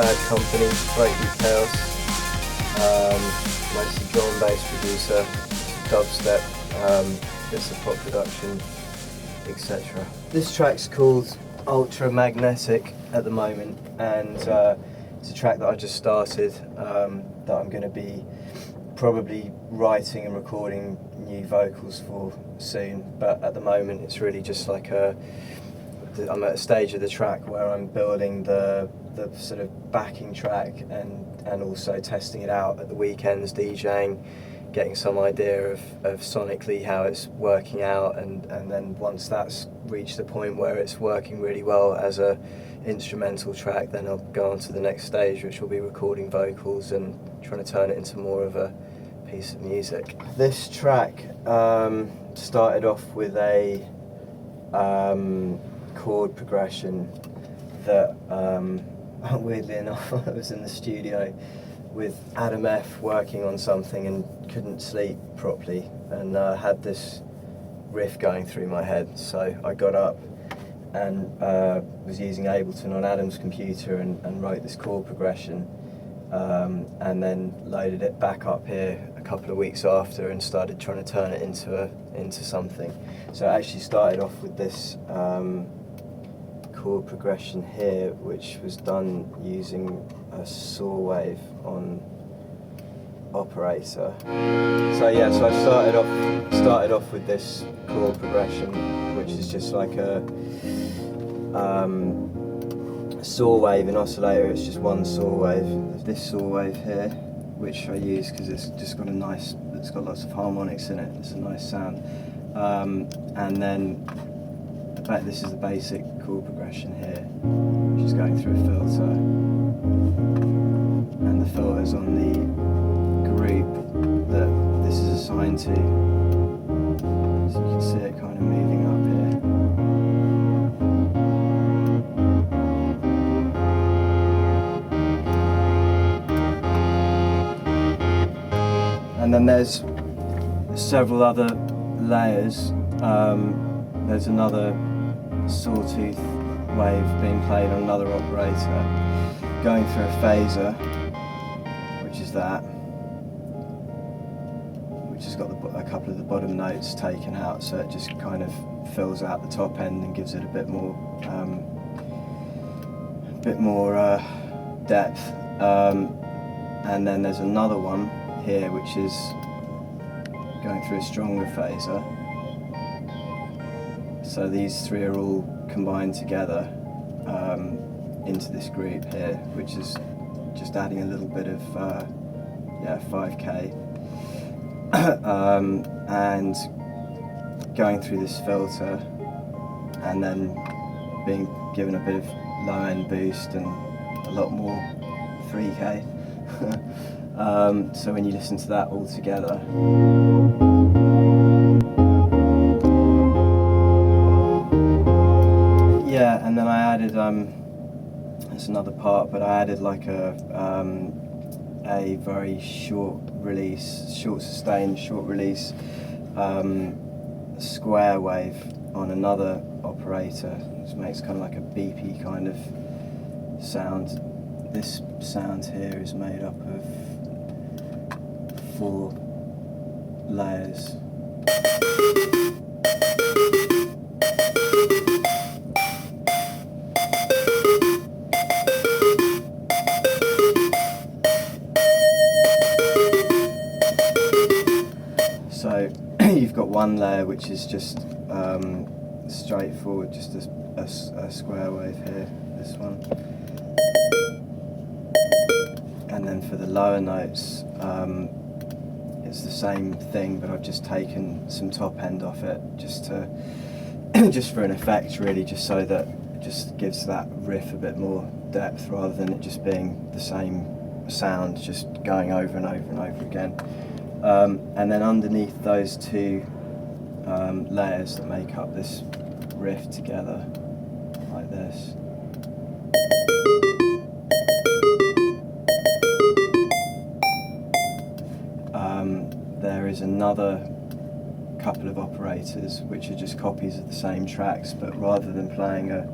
bad company, great details, mostly drum and bass producer, dubstep, bits of pop production, etc. This track's called Ultra Magnetic at the moment, and it's a track that I just started that I'm going to be probably writing and recording new vocals for soon, but at the moment it's really just like I'm at a stage of the track where I'm building the sort of backing track and also testing it out at the weekends, DJing, getting some idea of sonically how it's working out, and then once that's reached the point where it's working really well as a instrumental track, then I'll go on to the next stage, which will be recording vocals and trying to turn it into more of a piece of music. This track started off with a chord progression that weirdly enough I was in the studio with Adam F working on something and couldn't sleep properly, and had this riff going through my head, so I got up and was using Ableton on Adam's computer and wrote this chord progression, and then loaded it back up here a couple of weeks after and started trying to turn it into something. So I actually started off with this chord progression here, which was done using a saw wave on operator. So yeah, so I started off with this chord progression, which is just like a saw wave in oscillator. It's just one saw wave. There's this saw wave here, which I use because it's just got it's got lots of harmonics in it. It's a nice sound. And then this is the basic chord progression here, which is going through a filter, and the filter's on the group that this is assigned to, so you can see it kind of moving up here. And then there's several other layers. There's another sawtooth wave being played on another operator, going through a phaser, which is that, which has got a couple of the bottom notes taken out, so it just kind of fills out the top end and gives it a bit more depth. And then there's another one here which is going through a stronger phaser. So these three are all combined together into this group here, which is just adding a little bit of 5K, and going through this filter, and then being given a bit of low end boost and a lot more 3K. So when you listen to that all together, yeah, and then I added that's another part, but I added like a very short sustained short release square wave on another operator, which makes kind of like a beepy kind of sound. This sound here is made up of 4 layers. So you've got one layer which is just straightforward, just a square wave here, this one. And then for the lower notes, it's the same thing, but I've just taken some top end off it, just for an effect, really, just so that it just gives that riff a bit more depth, rather than it just being the same sound, just going over and over and over again. And then underneath those 2 layers that make up this riff together, like this. There is another couple of operators which are just copies of the same tracks, but rather than playing a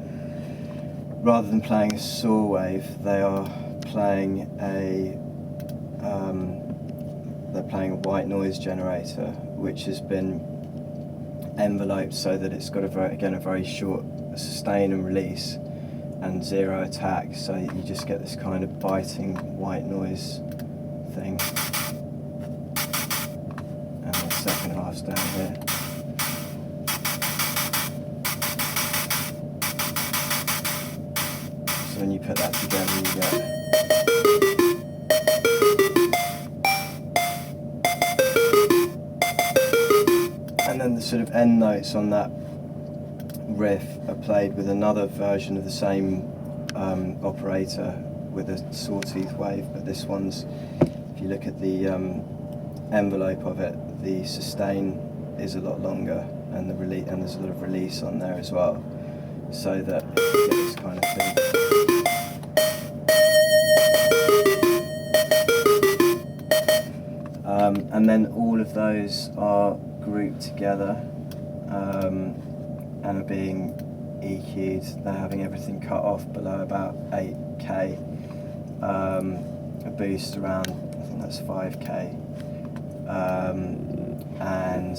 saw wave, they are playing a white noise generator, which has been enveloped so that it's got a very short sustain and release and zero attack, so you just get this kind of biting white noise thing. And the second half's down here. So when you put that together, you get and then the sort of end notes on that riff are played with another version of the same operator with a sawtooth wave, but this one's, if you look at the envelope of it, the sustain is a lot longer, and and there's a lot of release on there as well, so that you get this kind of thing. And then all of those are grouped together and are being EQ'd. They're having everything cut off below about 8k, a boost around, I think that's 5k, and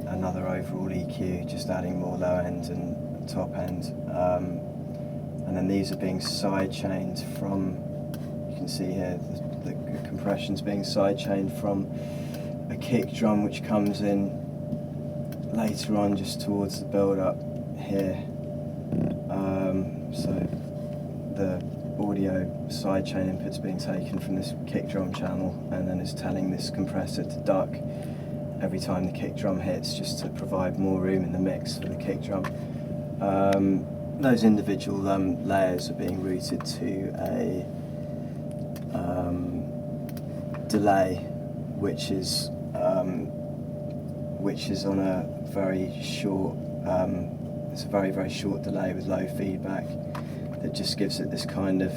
another overall EQ, just adding more low end and top end. And then these are being side chained from, you can see here, the compression's being side chained from a kick drum which comes in later on just towards the build up here. So the audio sidechain input's being taken from this kick drum channel, and then it's telling this compressor to duck every time the kick drum hits, just to provide more room in the mix for the kick drum. Those individual layers are being routed to a delay, which is on a very short, it's a very short delay with low feedback that just gives it this kind of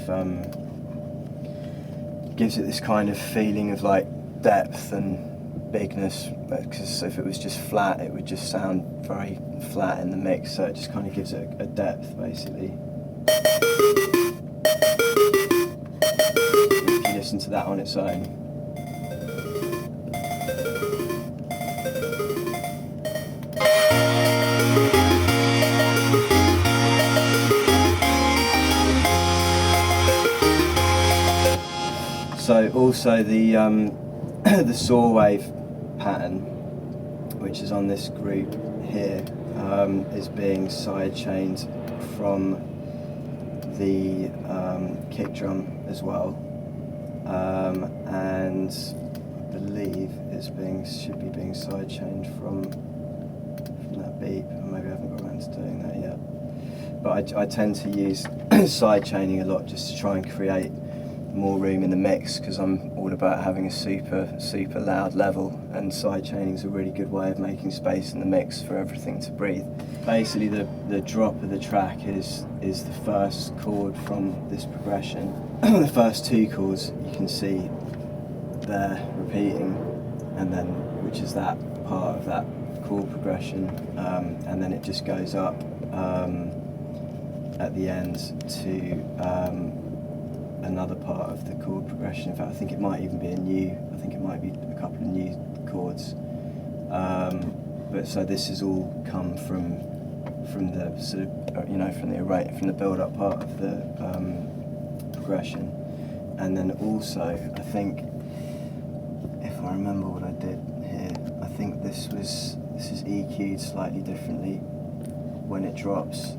feeling of like depth and bigness, because if it was just flat it would just sound very flat in the mix, so it just kind of gives it a depth basically. If you listen to that on its own. So also the the saw wave pattern, which is on this group here, is being side chained from the kick drum as well, and I believe should be being side chained from that beep. Maybe I haven't got around to doing that yet, but I tend to use side chaining a lot just to try and create more room in the mix, because I'm all about having a super loud level, and side chaining is a really good way of making space in the mix for everything to breathe. Basically the drop of the track is the first chord from this progression. The first two chords you can see there repeating, and then which is that part of that chord progression, and then it just goes up at the end to another part of the chord progression. In fact, I think it might even be a couple of new chords. But so this has all come from the sort of from the build-up part of the progression, and then also I think, if I remember what I did here, I think this is EQ'd slightly differently when it drops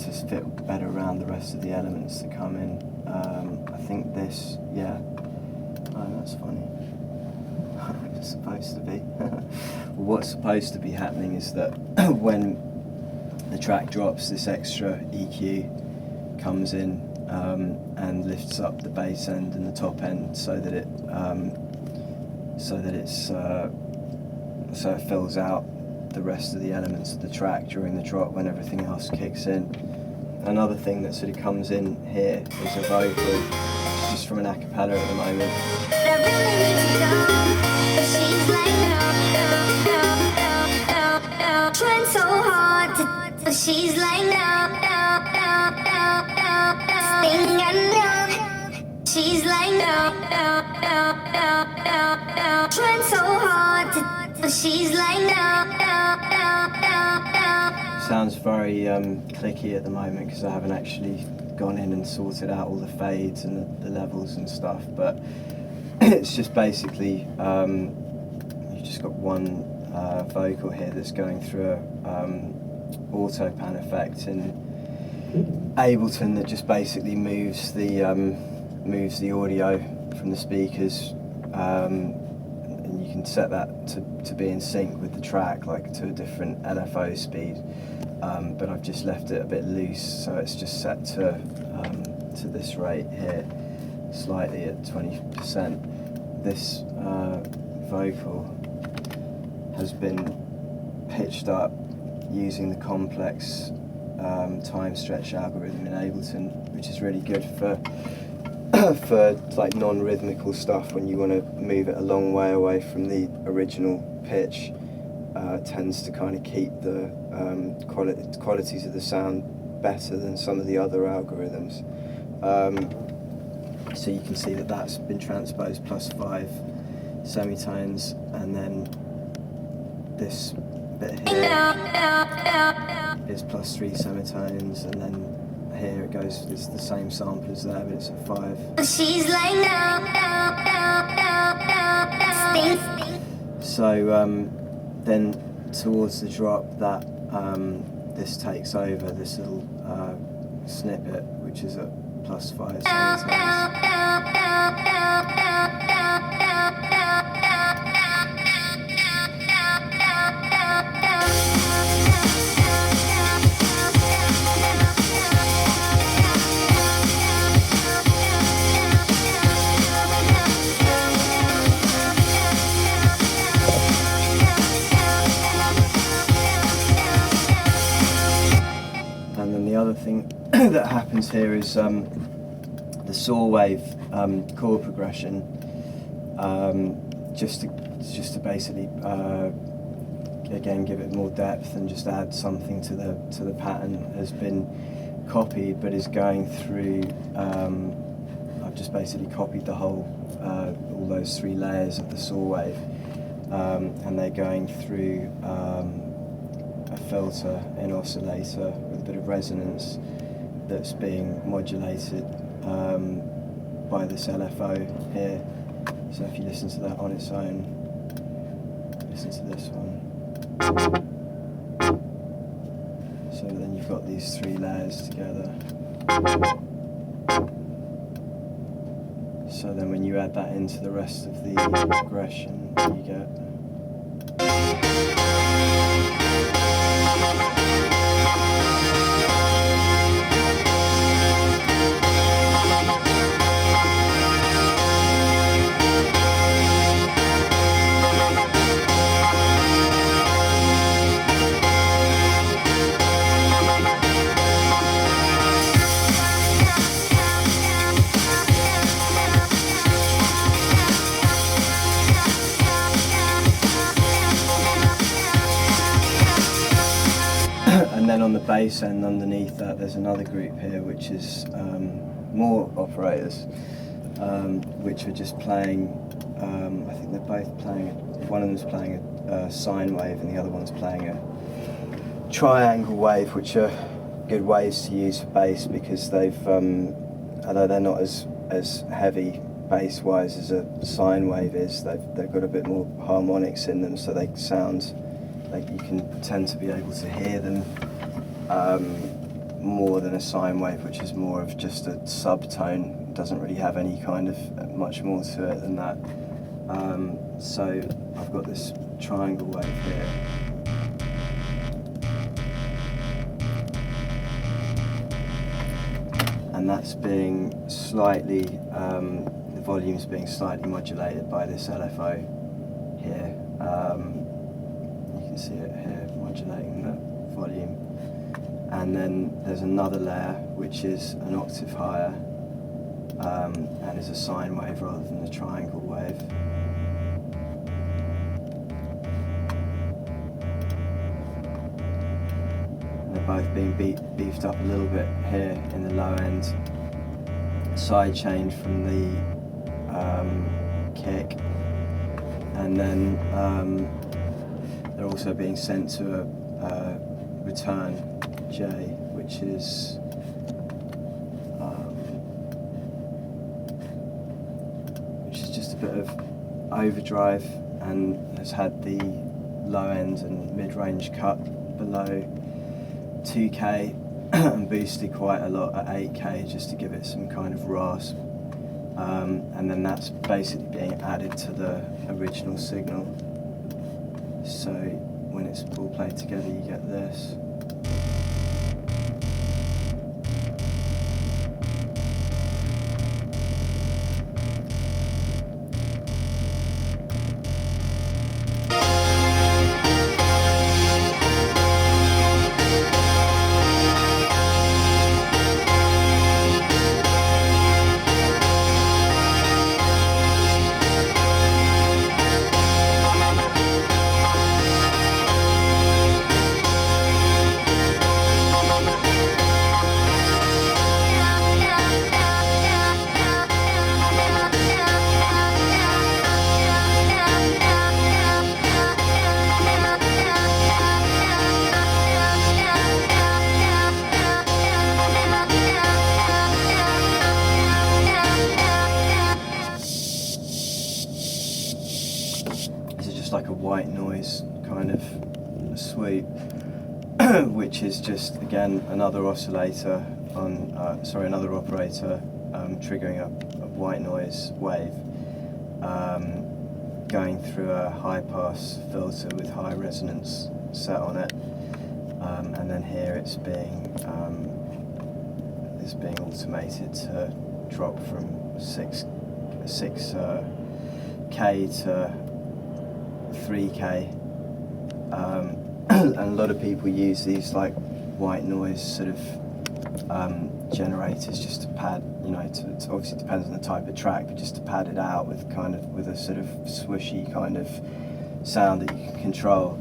to fit better around the rest of the elements that come in. I think this, yeah. Oh, that's funny. It's supposed to be. What's supposed to be happening is that when the track drops, this extra EQ comes in and lifts up the bass end and the top end, so that it fills out the rest of the elements of the track during the drop when everything else kicks in. Another thing that sort of comes in here is a vocal, just from an a cappella at the moment. She's like, no, no, no, no, no. thing I know. She's like no. Trying so hard to, but she's like no. Sounds very clicky at the moment because I haven't actually gone in and sorted out all the fades and the levels and stuff, but it's just basically you've just got one vocal here that's going through a auto pan effect in Ableton that just basically moves the audio from the speakers, and you can set that to be in sync with the track, like to a different LFO speed. But I've just left it a bit loose, so it's just set to this rate here, slightly at 20%. This vocal has been pitched up using the complex time stretch algorithm in Ableton, which is really good for for like non-rhythmical stuff when you want to move it a long way away from the original pitch. Tends to kind of keep the qualities of the sound better than some of the other algorithms. So you can see that that's been transposed +5 semitones, and then this bit here is +3 semitones, and then here it goes, it's the same sample as there, but it's at 5. She's like no. So then towards the drop, that this takes over this little snippet, which is at +5 semitones. And then the other thing that happens here is the saw wave chord progression, just to basically again give it more depth and just add something to the pattern, has been copied but is going through. I've just basically copied the whole all those 3 layers of the saw wave, and they're going through a filter, an oscillator with a bit of resonance that's being modulated by this LFO here. So if you listen to that on its own, listen to this one. So then you've got these 3 layers together. So then when you add that into the rest of the progression, you get and then on the bass end underneath that there's another group here which is more operators, which are just playing, I think they're both playing, one of them's playing a sine wave and the other one's playing a triangle wave, which are good waves to use for bass because they've, although they're not as heavy bass wise as a sine wave is, they've got a bit more harmonics in them, so they sound like you can tend to be able to hear them more than a sine wave, which is more of just a subtone. It doesn't really have any kind of much more to it than that. So I've got this triangle wave here. And that's being slightly, the volume's being slightly modulated by this LFO here. You can see it here, modulating the volume. And then there's another layer which is an octave higher and is a sine wave rather than a triangle wave. And they're both being beefed up a little bit here in the low end sidechained from the kick, and then they're also being sent to a return J, which is just a bit of overdrive, and has had the low end and mid-range cut below 2K and boosted quite a lot at 8K just to give it some kind of rasp, and then that's basically being added to the original signal, so when it's all played together you get this. Like a white noise kind of sweep, which is just again another oscillator on, another operator triggering a white noise wave, going through a high pass filter with high resonance set on it, and then here it's being automated to drop from 6K to 3K, and a lot of people use these like white noise sort of generators just to pad, you know, it obviously depends on the type of track, but just to pad it out with a sort of swooshy kind of sound that you can control,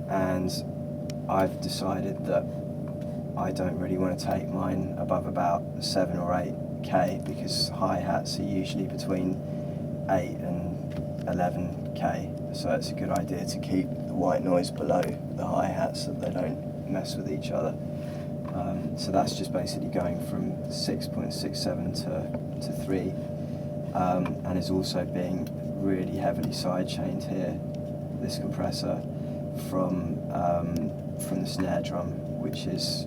and I've decided that I don't really want to take mine above about 7 or 8K because hi-hats are usually between 8 and 11K, so it's a good idea to keep the white noise below the hi-hats so that they don't mess with each other. So that's just basically going from 6.67 to 3, and is also being really heavily side-chained here, this compressor, from the snare drum, which is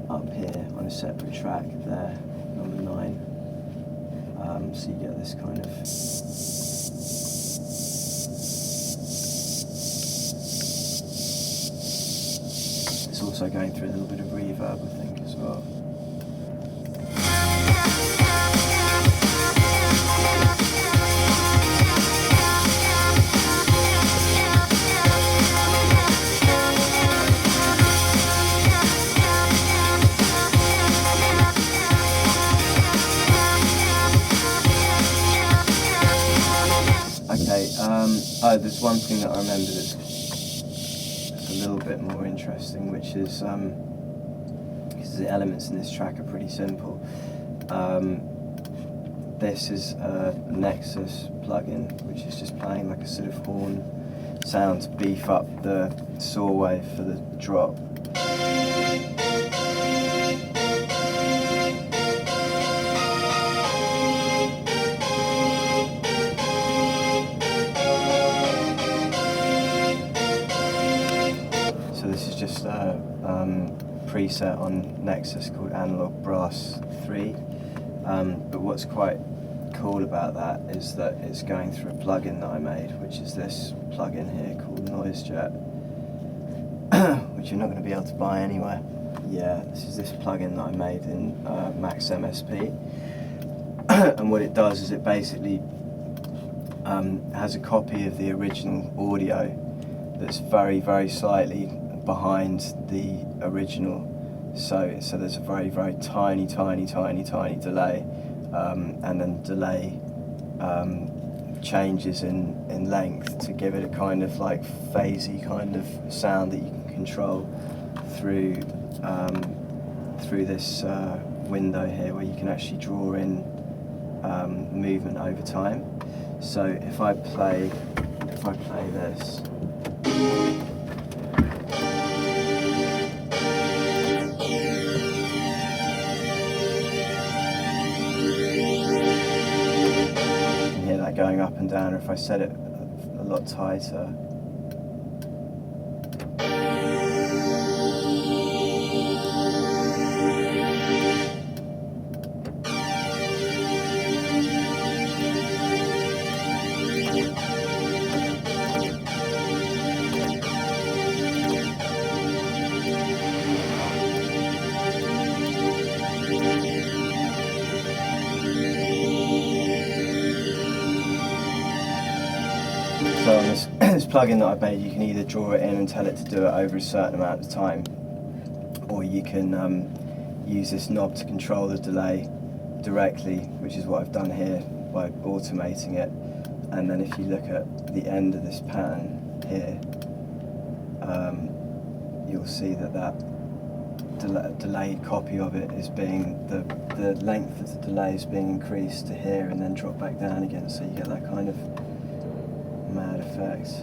up here on a separate track there, number 9. So you get this kind of also going through a little bit of reverb, I think, as well. Okay, there's one thing that I remember that's a little bit more interesting, which is because the elements in this track are pretty simple. This is a Nexus plugin, which is just playing like a sort of horn sound to beef up the saw wave for the drop. This is just a preset on Nexus called Analog Brass 3, but what's quite cool about that is that it's going through a plugin that I made, which is this plugin here called Noise Jet, which you're not going to be able to buy anywhere. Yeah, this is this plugin that I made in Max MSP, and what it does is it basically has a copy of the original audio that's very, very slightly behind the original, so there's a very, very tiny delay, and then delay changes in length to give it a kind of like phasey kind of sound that you can control through this window here where you can actually draw in movement over time. So if I play this, you can hear that going up and down, or if I set it a lot tighter. So on this plugin that I've made, you can either draw it in and tell it to do it over a certain amount of time, or you can use this knob to control the delay directly, which is what I've done here by automating it. And then if you look at the end of this pattern here, you'll see that delayed copy of it is being, the length of the delay is being increased to here and then drop back down again, so you get that kind of mad effects.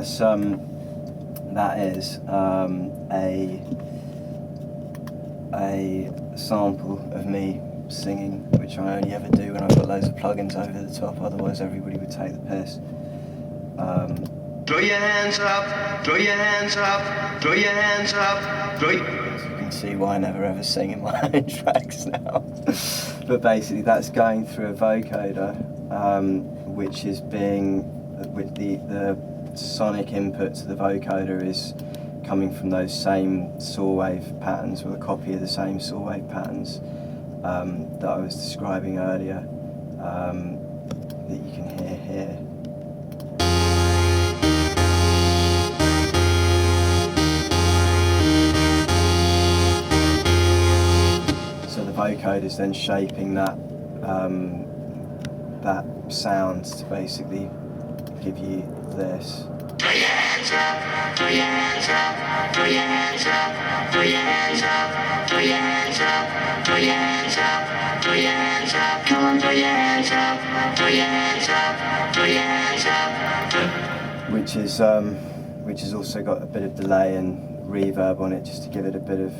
So that is a sample of me singing, which I only ever do when I've got loads of plugins over the top, otherwise everybody would take the piss. Throw your hands up, throw your hands up, throw your hands up, throw your... As you can see why I never ever sing in my own tracks now. But basically that's going through a vocoder, which is being, with the sonic input to the vocoder is coming from those same saw wave patterns, or a copy of the same saw wave patterns that I was describing earlier, that you can hear here. So the vocoder is then shaping that that sound to basically give you this. Throw your hands up, throw your hands up, throw your hands up, throw your hands up, throw your hands up, throw your hands up, throw your hands up, come on, throw your hands up, throw your hands up, throw your hands up. Which has also got a bit of delay and reverb on it, just to give it a bit of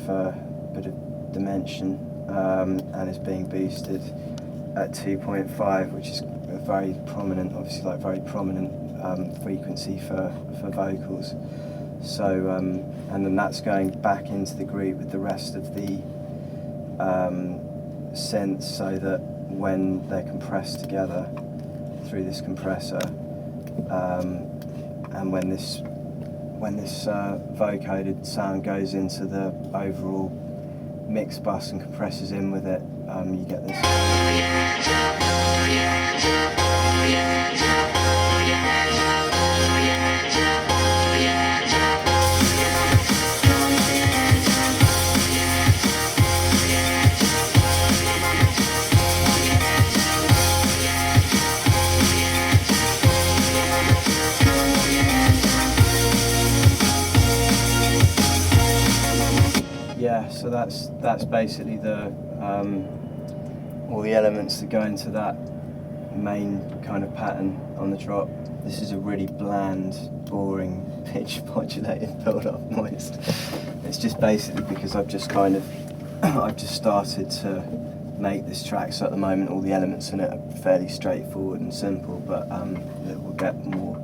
dimension, and is being boosted at 2.5, which is a very prominent, obviously like very prominent frequency for vocals. So and then that's going back into the group with the rest of the synths, so that when they're compressed together through this compressor, and when this vocoded sound goes into the overall mix bus and compresses in with it, you get this. Yeah, so that's basically the all the elements that go into that main kind of pattern on the drop. This is a really bland, boring, pitch modulated build-up noise. It's just basically because I've just kind of I've just started to make this track, so at the moment all the elements in it are fairly straightforward and simple, but it will get more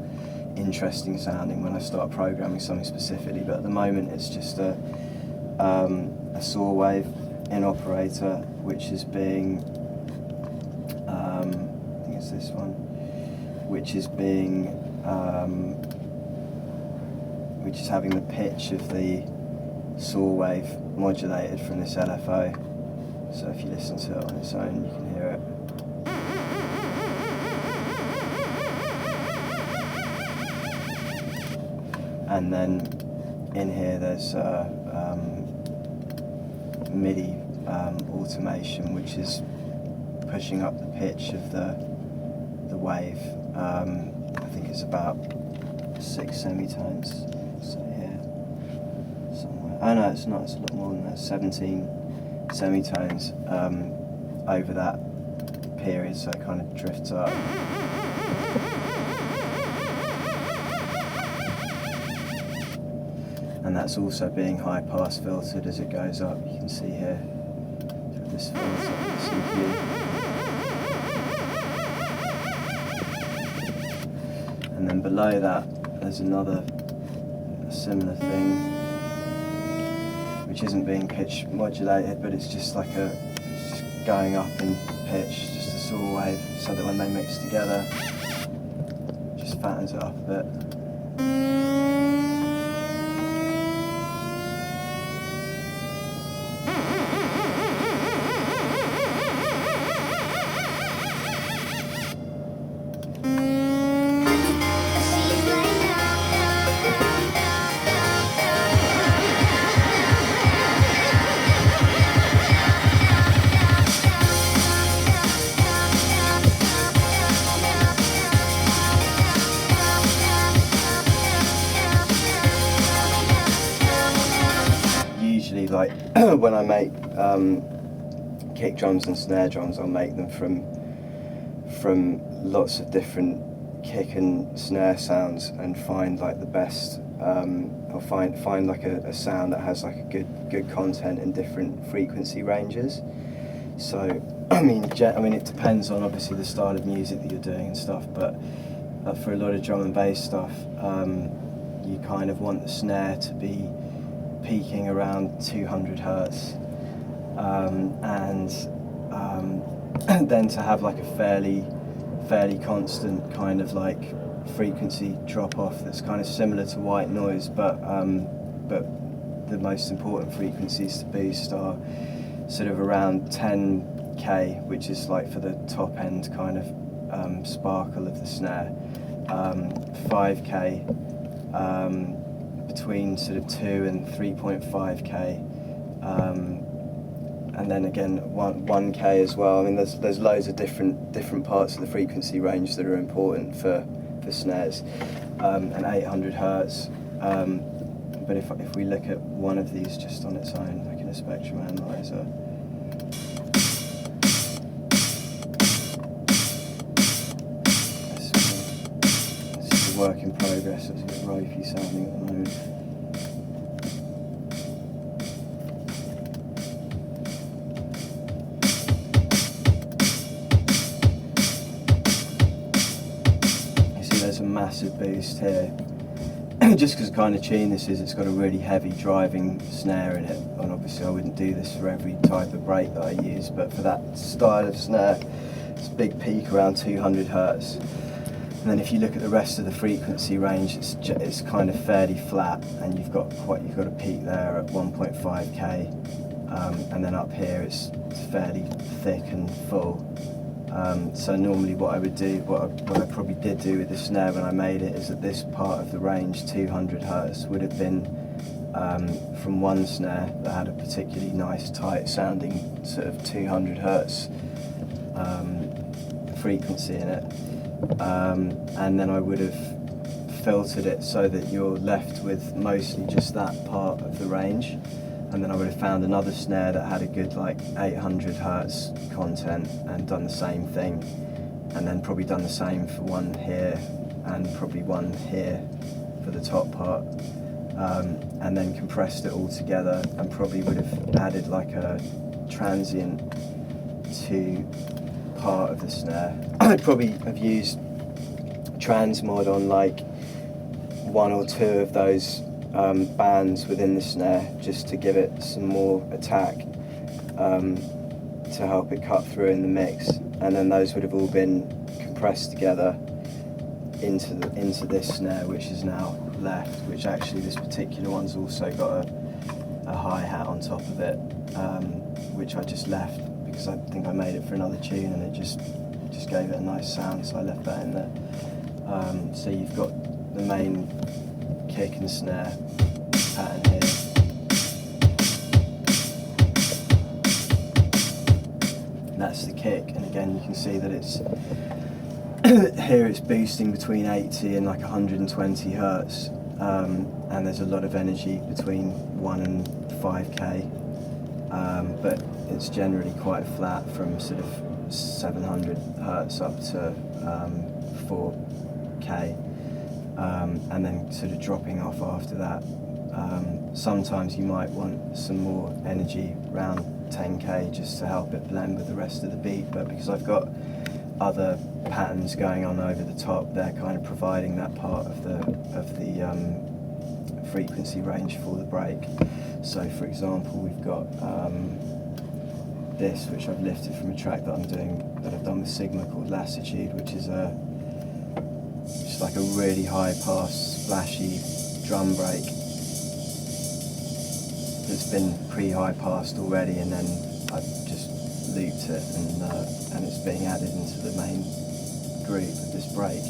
interesting sounding when I start programming something specifically. But at the moment, it's just a saw wave in operator, which is being, I think it's this one, which is having the pitch of the saw wave modulated from this LFO. So if you listen to it on its own, you can hear it. And then in here there's MIDI automation, which is pushing up the pitch of the wave. I think it's about 6 semitones. So here, somewhere. Oh no, it's not. It's a lot more than that. 17 semitones over that period, so it kind of drifts up. And that's also being high pass filtered as it goes up. You can see here through this filter on the CPU. And then below that there's another similar thing, which isn't being pitch modulated, but it's just like it's just going up in pitch, just a saw wave, so that when they mix together, it just fattens it up a bit. Like when I make kick drums and snare drums, I'll make them from lots of different kick and snare sounds and find like the best. I'll find like a sound that has like a good content in different frequency ranges. So I mean it depends on obviously the style of music that you're doing and stuff, but for a lot of drum and bass stuff, you kind of want the snare to be peaking around 200 hertz, and then to have like a fairly constant kind of like frequency drop off that's kind of similar to white noise, but the most important frequencies to boost are sort of around 10k, which is like for the top end kind of sparkle of the snare, 5k, between sort of 2 and 3.5k, and then again 1k as well. I mean, there's loads of different parts of the frequency range that are important for snares, and 800 hertz. But if we look at one of these just on its own, like in a spectrum analyzer. Work in progress. It's a bit ropey sounding at the moment. You see there's a massive boost here. Just because the kind of tune this is, it's got a really heavy driving snare in it, and obviously I wouldn't do this for every type of break that I use, but for that style of snare, it's a big peak around 200 hertz. And then if you look at the rest of the frequency range, it's kind of fairly flat, and you've got a peak there at 1.5k, and then up here it's fairly thick and full. So normally what I would do, what I probably did do with the snare when I made it, is that this part of the range, 200 hertz, would have been from one snare that had a particularly nice tight sounding sort of 200 hertz frequency in it. And then I would have filtered it so that you're left with mostly just that part of the range, and then I would have found another snare that had a good like 800 hertz content and done the same thing, and then probably done the same for one here and probably one here for the top part, and then compressed it all together, and probably would have added like a transient to part of the snare. I'd probably have used transmod on like one or two of those bands within the snare just to give it some more attack, to help it cut through in the mix, and then those would have all been compressed together into this snare, which is now left, which actually this particular one's also got a hi-hat on top of it, which I just left because I think I made it for another tune and it just gave it a nice sound, so I left that in there. So you've got the main kick and snare pattern here. That's the kick, and again you can see that it's here it's boosting between 80 and like 120 hertz, and there's a lot of energy between 1 and 5k, but it's generally quite flat from sort of 700 hertz up to 4k, and then sort of dropping off after that. Sometimes you might want some more energy around 10k just to help it blend with the rest of the beat, but because I've got other patterns going on over the top, they're kind of providing that part of the frequency range for the break. So for example, we've got this, which I've lifted from a track that I've done with Sigma, called Lassitude, which is just like a really high pass splashy drum break that's been pre-high passed already, and then I've just looped it, and it's being added into the main groove of this break.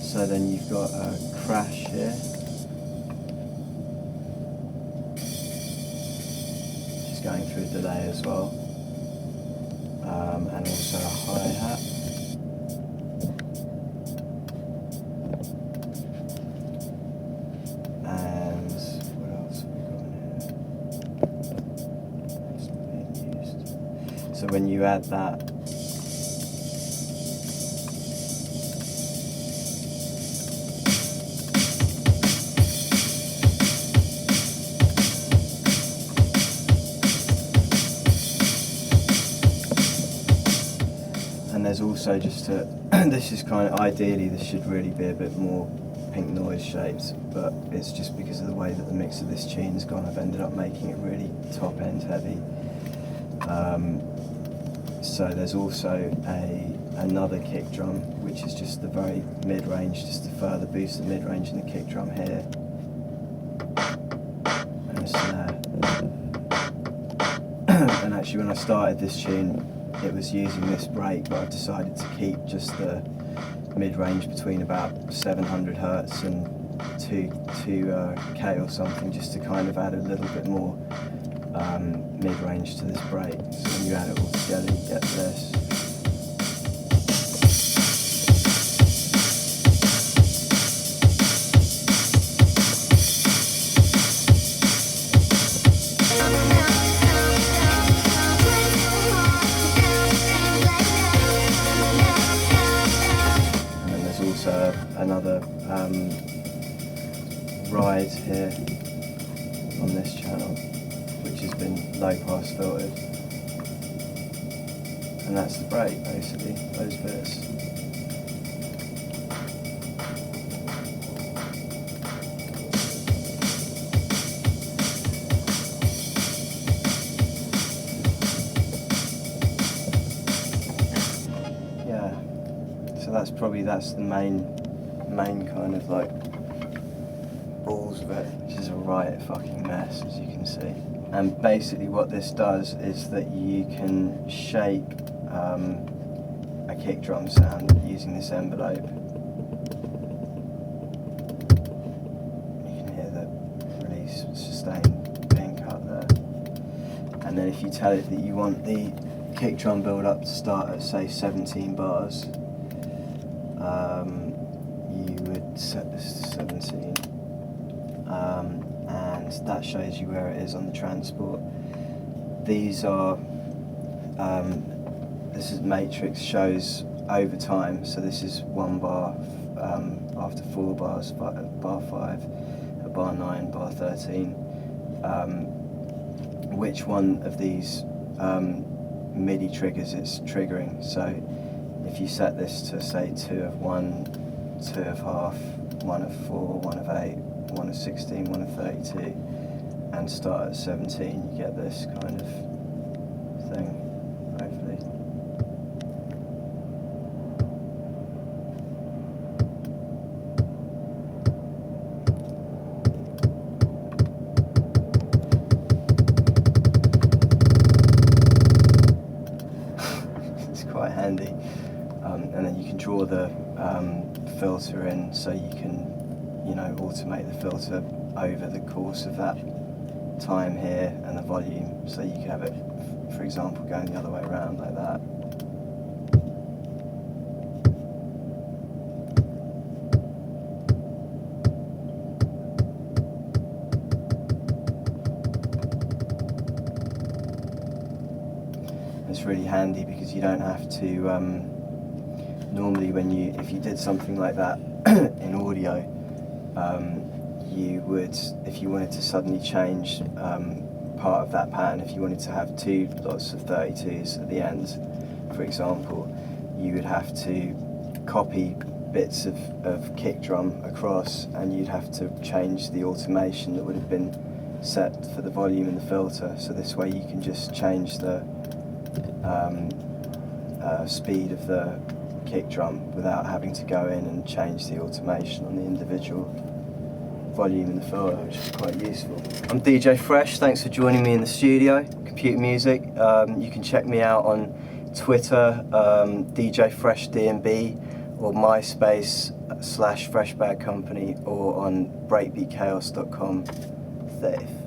So then you've got a crash here, which is going through a delay as well, and also a hi-hat. So when you add that, and there's also just this is kind of, ideally this should really be a bit more pink noise shaped, but it's just because of the way that the mix of this tune's gone, I've ended up making it really top end heavy. So there's also another kick drum, which is just the very mid-range, just to further boost the mid-range in the kick drum here, and a snare. And actually when I started this tune, it was using this break, but I've decided to keep just the mid-range between about 700 hertz and 2k or something, just to kind of add a little bit more mid-range to this break. So when you add it all together, you get this. And then there's also another ride here on this channel, which has been low pass filtered, and that's the break basically, those bits. Yeah, so that's the main kind of like balls of it, which is a right fucking mess, as you can see. And basically what this does is that you can shape a kick drum sound using this envelope. You can hear the release sustain being cut there. And then if you tell it that you want the kick drum build up to start at say 17 bars, you would set this to 17. And that shows you where it is on the transport. These are, this is matrix, shows over time, so this is 1 bar after 4 bars, bar 5, bar 9, bar 13. Which one of these MIDI triggers it's triggering. So if you set this to say 2 of 1, 2 of half, 1 of 4, 1 of 8, 1 of 16, 1 of 32, and start at 17, you get this kind of thing, hopefully. It's quite handy. And then you can draw the filter in, so you can, automate the filter over the course of that time here and the volume, so you can have it, for example, going the other way around like that. It's really handy because you don't have to normally if you did something like that in audio, you would, if you wanted to suddenly change part of that pattern, if you wanted to have 2 lots of 32s at the end, for example, you would have to copy bits of kick drum across, and you'd have to change the automation that would have been set for the volume and the filter. So this way you can just change the speed of the kick drum without having to go in and change the automation on the individual volume in the filter, which is quite useful. I'm DJ Fresh, thanks for joining me in the studio, Computer Music. You can check me out on Twitter, DJ Fresh DMB, or MySpace /Freshbag Company, or on breakbeatchaos.com. Safe.